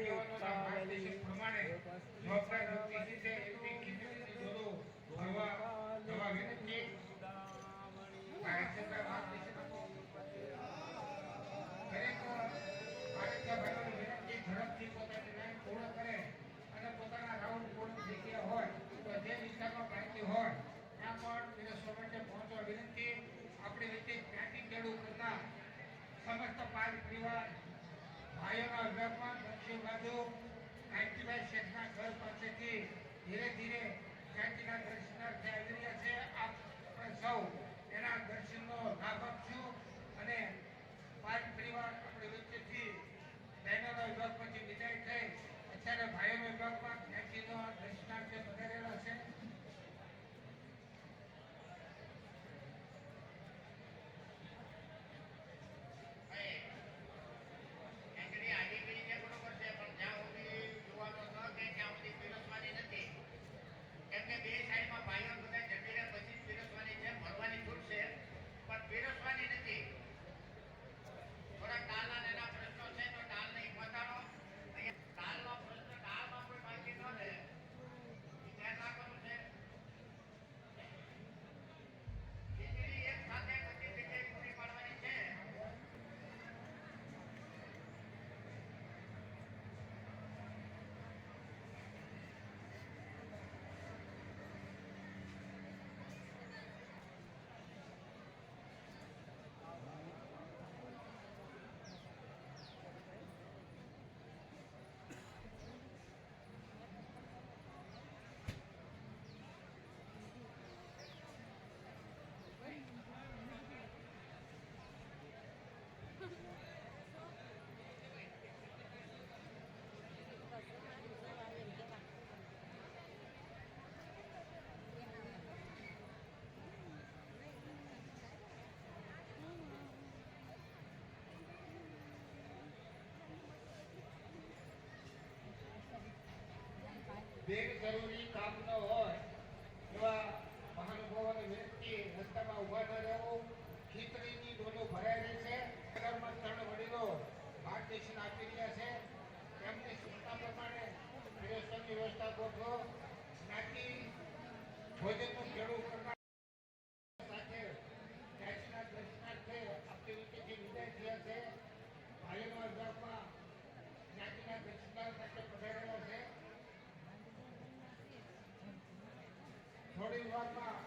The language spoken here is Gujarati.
આગેવાનોના માર્ગદર્શન પ્રમાણે જવાબદાર વ્યક્તિ છે એમની ખીચડીની દોરો ભરવા જવા વિનંતી. ભારતીય માર્ગદર્શન આપો. દરેક ભારતીય ભાઈઓને વિનંતી ઝડપથી પોતાની લાઈન પૂર્ણ કરે અને પોતાના રાઉન્ડ પૂર્ણ થઈ ગયા હોય તો જે વિસ્તારમાં બાકી હોય ત્યાં પણ પીરસવા માટે પહોંચવા વિનંતી. આપણી વચ્ચે ક્યાંથી ખેડૂ કરતા સમસ્ત પાલ પરિવાર ભાઈઓના વિભાગમાં દક્ષિણ બાજુ કાંતિભાઈ શેઠના ઘર પાસેથી ધીરે ધીરે ક્યાંતિના દર્શનાર્થે આવી રહ્યા છે. આપ સૌ એના દર્શનનો લાભ આપશું અને પાલ પરિવાર આપણી વચ્ચેથી બહેનોના વિભાગ પછી વિદાય થઈ અત્યારે ભાઈઓના વિભાગમાં ક્યાંતિનો દર્શનાર્થે પધારેલા છે. એમને બે સાઈડમાં ભાઈઓ બધા જમીને પછી પીરસવાની છે, ભરવાની છૂટ છે પણ પીરસવાની નથી. થોડા ટાલના એના પ્રશ્નો છે તો ટાલ નહીં પહોંચાડો. અહીંયા ટાલનો પ્રશ્ન ટાલમાં કોઈ બાકી ન રહે ધ્યાન રાખવાનું છે. ખીચડી એક સાથે બધી જગ્યાએ પૂરી પાડવાની છે. જરૂરી કામ ન હોય એવા મહાનુભાવોને વિનંતી રસ્તામાં ઉભા ન રહેવું. ખીચડીની ડોલો ભરાઈ રહી છે. નગરમાં 3 વડીલો માર્ગદર્શન આપી રહ્યા છે. તેમની સૂચના પ્રમાણે પીરસવાની વ્યવસ્થા ગોઠવો. જ્ઞાતિ ભોજનનું ખેડૂ કરનાર સાથે ત્યાંના દર્શનાર્થે આપણી વચ્ચેથી વિદાય થયા છે. ભાઈઓના વિભાગમાં જ્ઞાતિના દર્શનાર્થ સાથે પધારેલા છે. થોડી વારમાં